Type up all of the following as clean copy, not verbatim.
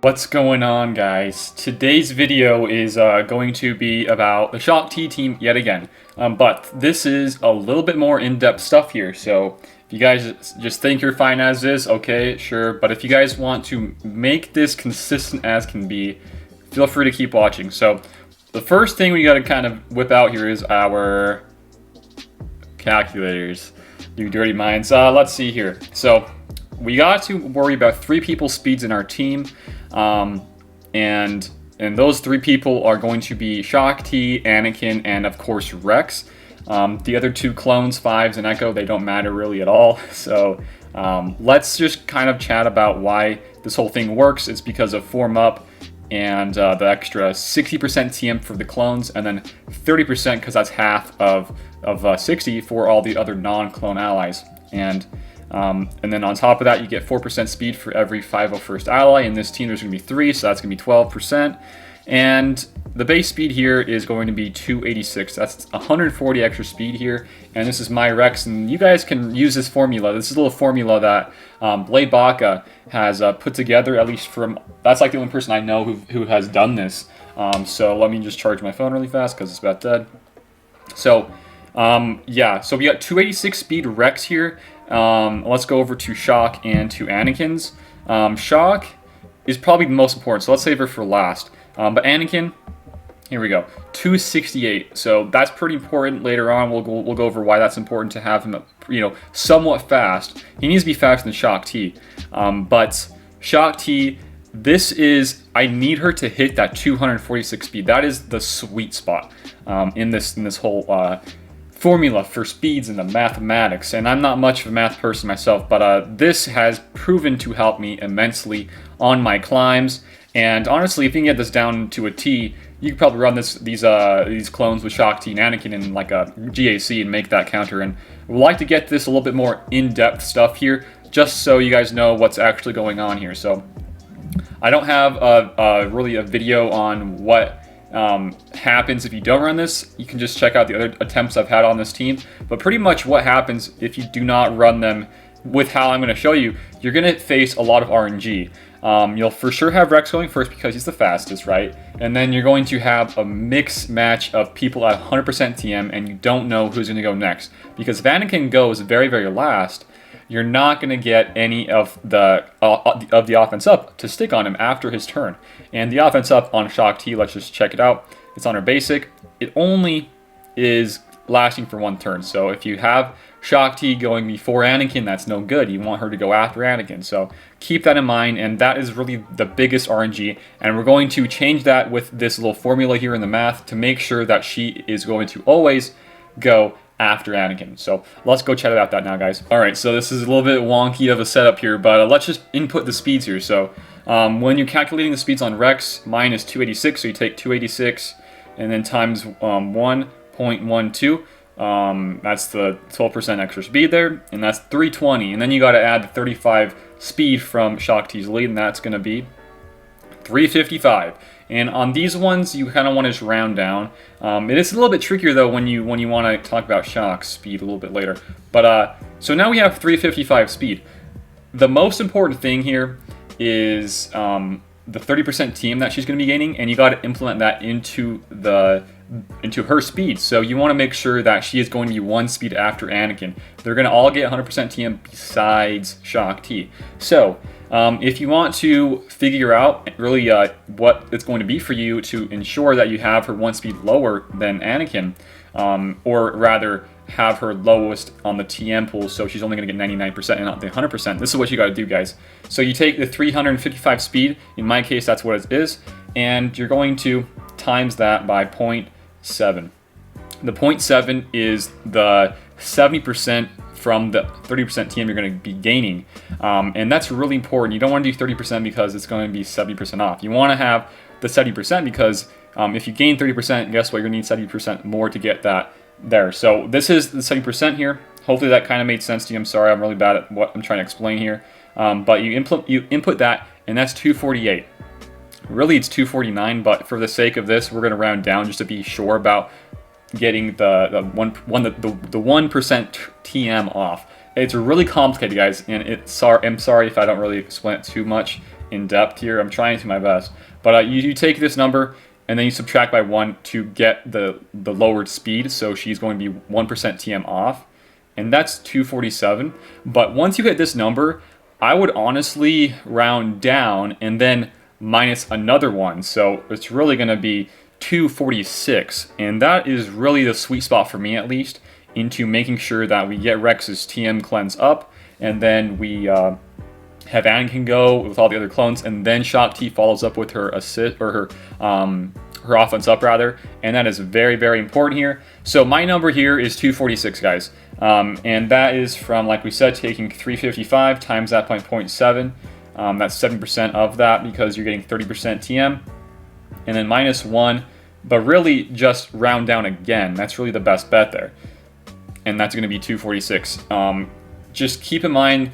What's going on, guys? Today's video is going to be about the Shaak T team yet again, but this is a little bit more in-depth stuff here. So if you guys just think you're fine as is, okay, sure. But if you guys want to make this consistent as can be, feel free to keep watching. So the first thing we got to kind of whip out here is our calculators. You dirty minds. Let's see here. So we got to worry about 3 people's speeds in our team, and those 3 people are going to be Shaak T, Anakin, and of course Rex. The other 2 clones, Fives and Echo, they don't matter really at all. So let's just kind of chat about why this whole thing works. It's because of form up and the extra 60% TM for the clones, and then 30% because that's half of 60 for all the other non-clone allies. And then on top of that, you get 4% speed for every 501st ally. In this team, there's going to be 3, so that's going to be 12%. And the base speed here is going to be 286. That's 140 extra speed here. And this is my Rex, and you guys can use this formula. This is a little formula that Blade Baka has put together, at least that's like the only person I know who has done this. So let me just charge my phone really fast because it's about dead. So yeah, so we got 286 speed Rex here. Let's go over to Shaak and to Anakin's. Shaak is probably the most important, so let's save her for last. But Anakin, here we go, 268. So that's pretty important. Later on, we'll go over why that's important to have him, somewhat fast. He needs to be faster than Shaak T. But Shaak T, I need her to hit that 246 speed. That is the sweet spot in this whole formula for speeds and the mathematics. And I'm not much of a math person myself, but this has proven to help me immensely on my climbs. And honestly, if you can get this down to a T, you could probably run these clones with Shaak T and Anakin in like a GAC and make that counter. And we'd like to get this a little bit more in-depth stuff here, just so you guys know what's actually going on here. So I don't have really a video on what happens if you don't run this. You can just check out the other attempts I've had on this team. But pretty much what happens if you do not run them with how I'm going to show you, you're going to face a lot of RNG. You'll for sure have Rex going first because he's the fastest, right? And then you're going to have a mixed match of people at 100% TM, and you don't know who's going to go next. Because if Anakin goes very, very last, you're not going to get any of the offense up to stick on him after his turn. And the offense up on Shaak T, let's just check it out. It's on her basic. It only is lasting for 1 turn. So if you have Shaak T going before Anakin, that's no good. You want her to go after Anakin. So keep that in mind, and that is really the biggest RNG. And we're going to change that with this little formula here in the math to make sure that she is going to always go after Anakin. So let's go chat about that now, guys. Alright, so this is a little bit wonky of a setup here, but let's just input the speeds here. So when you're calculating the speeds on Rex, mine is 286, so you take 286 and then times 1.12. That's the 12% extra speed there, and that's 320. And then you got to add the 35 speed from Shaak T's lead, and that's going to be 355. And on these ones, you kind of want to just round down. It is a little bit trickier though when you want to talk about Shaak's speed a little bit later. But so now we have 355 speed. The most important thing here is the 30% TM that she's going to be gaining, and you got to implement that into her speed. So you want to make sure that she is going to be 1 speed after Anakin. They're going to all get 100% TM besides Shaak T. So if you want to figure out really what it's going to be for you to ensure that you have her 1 speed lower than Anakin, or rather have her lowest on the TM pool, so she's only going to get 99% and not the 100%. This is what you got to do, guys. So you take the 355 speed, in my case that's what it is, and you're going to times that by 0.7. The 0.7 is the 70% from the 30% TM you're going to be gaining, and that's really important. You don't want to do 30% because it's going to be 70% off. You want to have the 70% because if you gain 30%, guess what? You're going to need 70% more to get that there. So this is the 70% here. Hopefully that kind of made sense to you. I'm sorry, I'm really bad at what I'm trying to explain here. But you input that, and that's 248. Really, it's 249, but for the sake of this, we're going to round down just to be sure about getting the 1% TM off. It's really complicated, guys, and I'm sorry if I don't really explain it too much in depth here. I'm trying to my best. But you take this number, and then you subtract by 1 to get the lowered speed. So she's going to be 1% TM off. And that's 247. But once you hit this number, I would honestly round down and then minus another 1. So it's really going to be 246. And that is really the sweet spot for me, at least, into making sure that we get Rex's TM cleanse up. And then we have Anakin go with all the other clones. And then Shaak T follows up with her assist, or her offense up rather, and that is very, very important here. So my number here is 246, guys, and that is from, like we said, taking 355 times that by 0.7. That's 7% of that because you're getting 30% TM, and then minus 1, but really just round down again. That's really the best bet there, and that's going to be 246. Just keep in mind,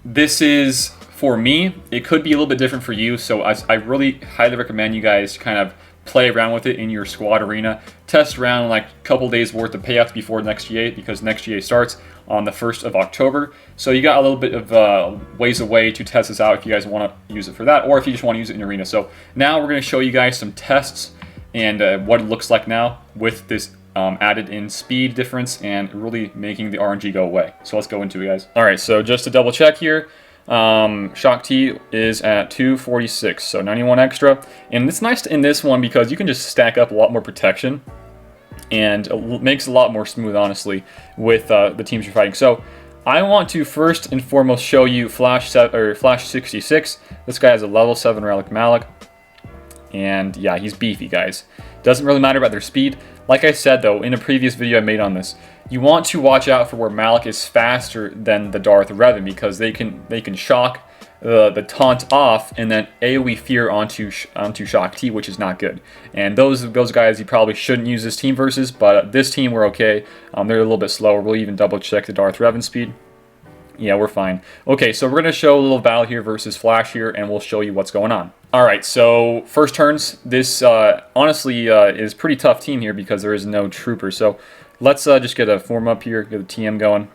this is for me. It could be a little bit different for you, so I really highly recommend you guys kind of play around with it in your squad arena. Test around like a couple days worth of payouts before next GA, because next GA starts on the 1st of October. So you got a little bit of ways away to test this out if you guys want to use it for that, or if you just want to use it in arena. So now we're going to show you guys some tests and what it looks like now with this added in speed difference and really making the RNG go away. So let's go into it, guys. All right, so just to double check here, Shaak T is at 246, so 91 extra, and it's nice in this one because you can just stack up a lot more protection, and it makes it a lot more smooth, honestly, with the teams you're fighting. So I want to first and foremost show you Flash 66. This guy has a level 7 Relic Malik, and yeah, he's beefy, guys. Doesn't really matter about their speed. Like I said, though, in a previous video I made on this, you want to watch out for where Malik is faster than the Darth Revan, because they can shock the taunt off and then AoE fear onto Shaak T, which is not good. And those guys you probably shouldn't use this team versus, but this team we're okay. They're a little bit slower. We'll even double check the Darth Revan speed. Yeah, we're fine. Okay, so we're going to show a little battle here versus Flash here, and we'll show you what's going on. Alright, so first turns. This honestly is a pretty tough team here because there is no trooper. So let's just get a form up here, get a TM going.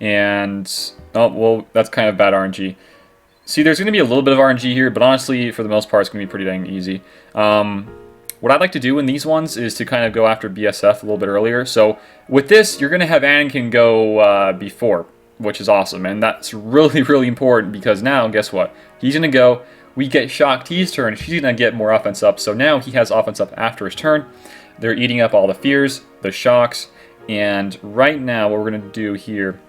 And, oh, well, that's kind of bad RNG. See, there's going to be a little bit of RNG here, but honestly, for the most part, it's going to be pretty dang easy. What I'd like to do in these ones is to kind of go after BSF a little bit earlier. So with this, you're going to have Anakin go before, which is awesome. And that's really, really important because now, guess what? He's going to go. We get Shaak T's turn. She's going to get more offense up. So now he has offense up after his turn. They're eating up all the fears, the shocks. And right now, what we're going to do here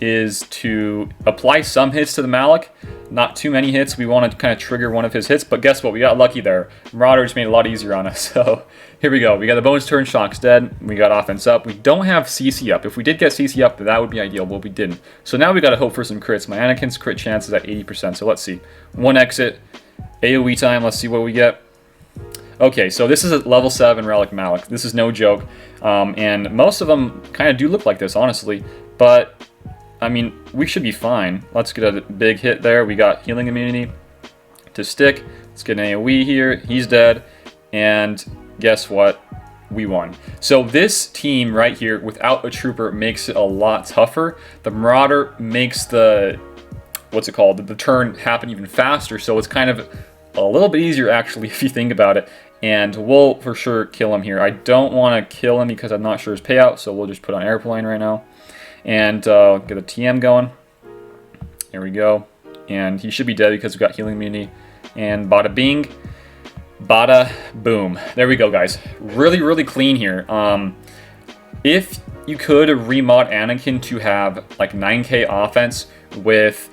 is to apply some hits to the Malik. Not too many hits. We want to kind of trigger one of his hits, but guess what? We got lucky there. Marauder just made it a lot easier on us. So here we go. We got the bonus turn. Shaak's dead. We got offense up. We don't have CC up. If we did get CC up, that would be ideal, but we didn't. So now we got to hope for some crits. My Anakin's crit chance is at 80%. So let's see. One exit. AoE time. Let's see what we get. Okay, so this is a level 7 Relic Malik. This is no joke. And most of them kind of do look like this, honestly. But I mean, we should be fine. Let's get a big hit there. We got healing immunity to stick. Let's get an AoE here. He's dead. And guess what? We won. So this team right here, without a trooper, makes it a lot tougher. The Marauder makes the, what's it called? The turn happen even faster. So it's kind of a little bit easier, actually, if you think about it. And we'll for sure kill him here. I don't want to kill him because I'm not sure his payout. So we'll just put on airplane right now. And get a TM going. There we go. And he should be dead because we got healing immunity. And bada bing, bada boom. There we go, guys. Really, really clean here. If you could remod Anakin to have like 9k offense with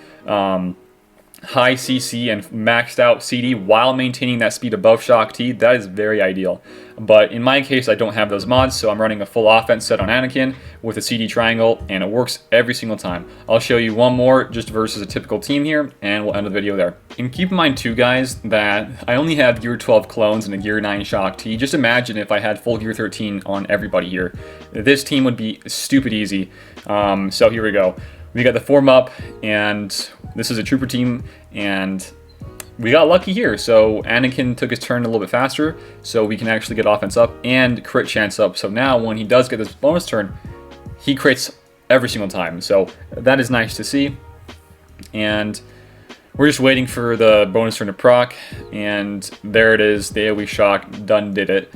high CC and maxed out CD while maintaining that speed above Shaak T, that is very ideal. But in my case, I don't have those mods, so I'm running a full offense set on Anakin with a CD triangle, and it works every single time. I'll show you one more just versus a typical team here, and we'll end the video there. And keep in mind too, guys, that I only have Gear 12 clones and a Gear 9 Shaak T. Just imagine if I had full Gear 13 on everybody here. This team would be stupid easy. So here we go. We got the form up, and this is a trooper team, and we got lucky here. So Anakin took his turn a little bit faster, so we can actually get offense up and crit chance up. So now when he does get this bonus turn, he crits every single time. So that is nice to see. And We're just waiting for the bonus turn to proc, and there it is. The AoE Shaak done did it.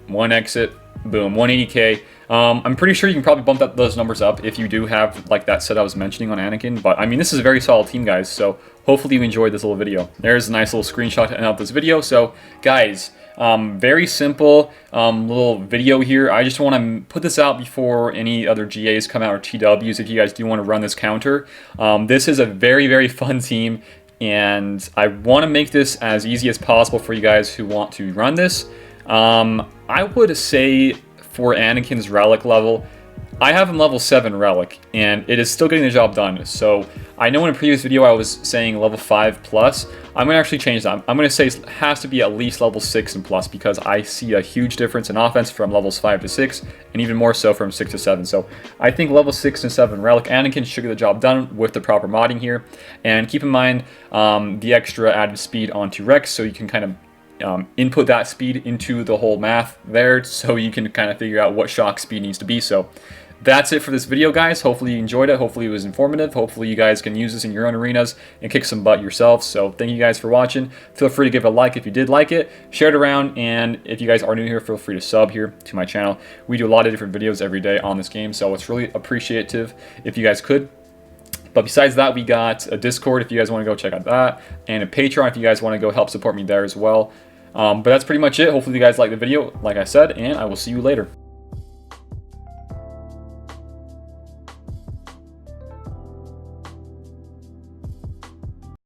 One exit, boom, 180k. I'm pretty sure you can probably bump those numbers up if you do have like that set I was mentioning on Anakin. But I mean, this is a very solid team, guys. So hopefully you enjoyed this little video. There's a nice little screenshot to end out this video. So guys, very simple little video here. I just want to put this out before any other GAs come out or TWs if you guys do want to run this counter. This is a very, very fun team, and I want to make this as easy as possible for you guys who want to run this. I would say for Anakin's relic level, I have him level 7 relic, and it is still getting the job done. So I know in a previous video I was saying level 5 plus. I'm going to actually change that. I'm going to say it has to be at least level 6 and plus, because I see a huge difference in offense from levels 5 to 6, and even more so from 6 to 7. So I think level 6 and 7 relic Anakin should get the job done with the proper modding here. And keep in mind the extra added speed onto Rex, so you can kind of input that speed into the whole math there, so you can kind of figure out what Shaak speed needs to be. So that's it for this video, guys. Hopefully you enjoyed it. Hopefully it was informative. Hopefully you guys can use this in your own arenas and kick some butt yourselves. So thank you guys for watching. Feel free to give it a like if you did like it. Share it around, and if you guys are new here, feel free to sub here to my channel. We do a lot of different videos every day on this game, so it's really appreciative if you guys could. But besides that, we got a Discord if you guys want to go check out that, and a Patreon if you guys want to go help support me there as well. But that's pretty much it. Hopefully you guys liked the video, like I said, and I will see you later.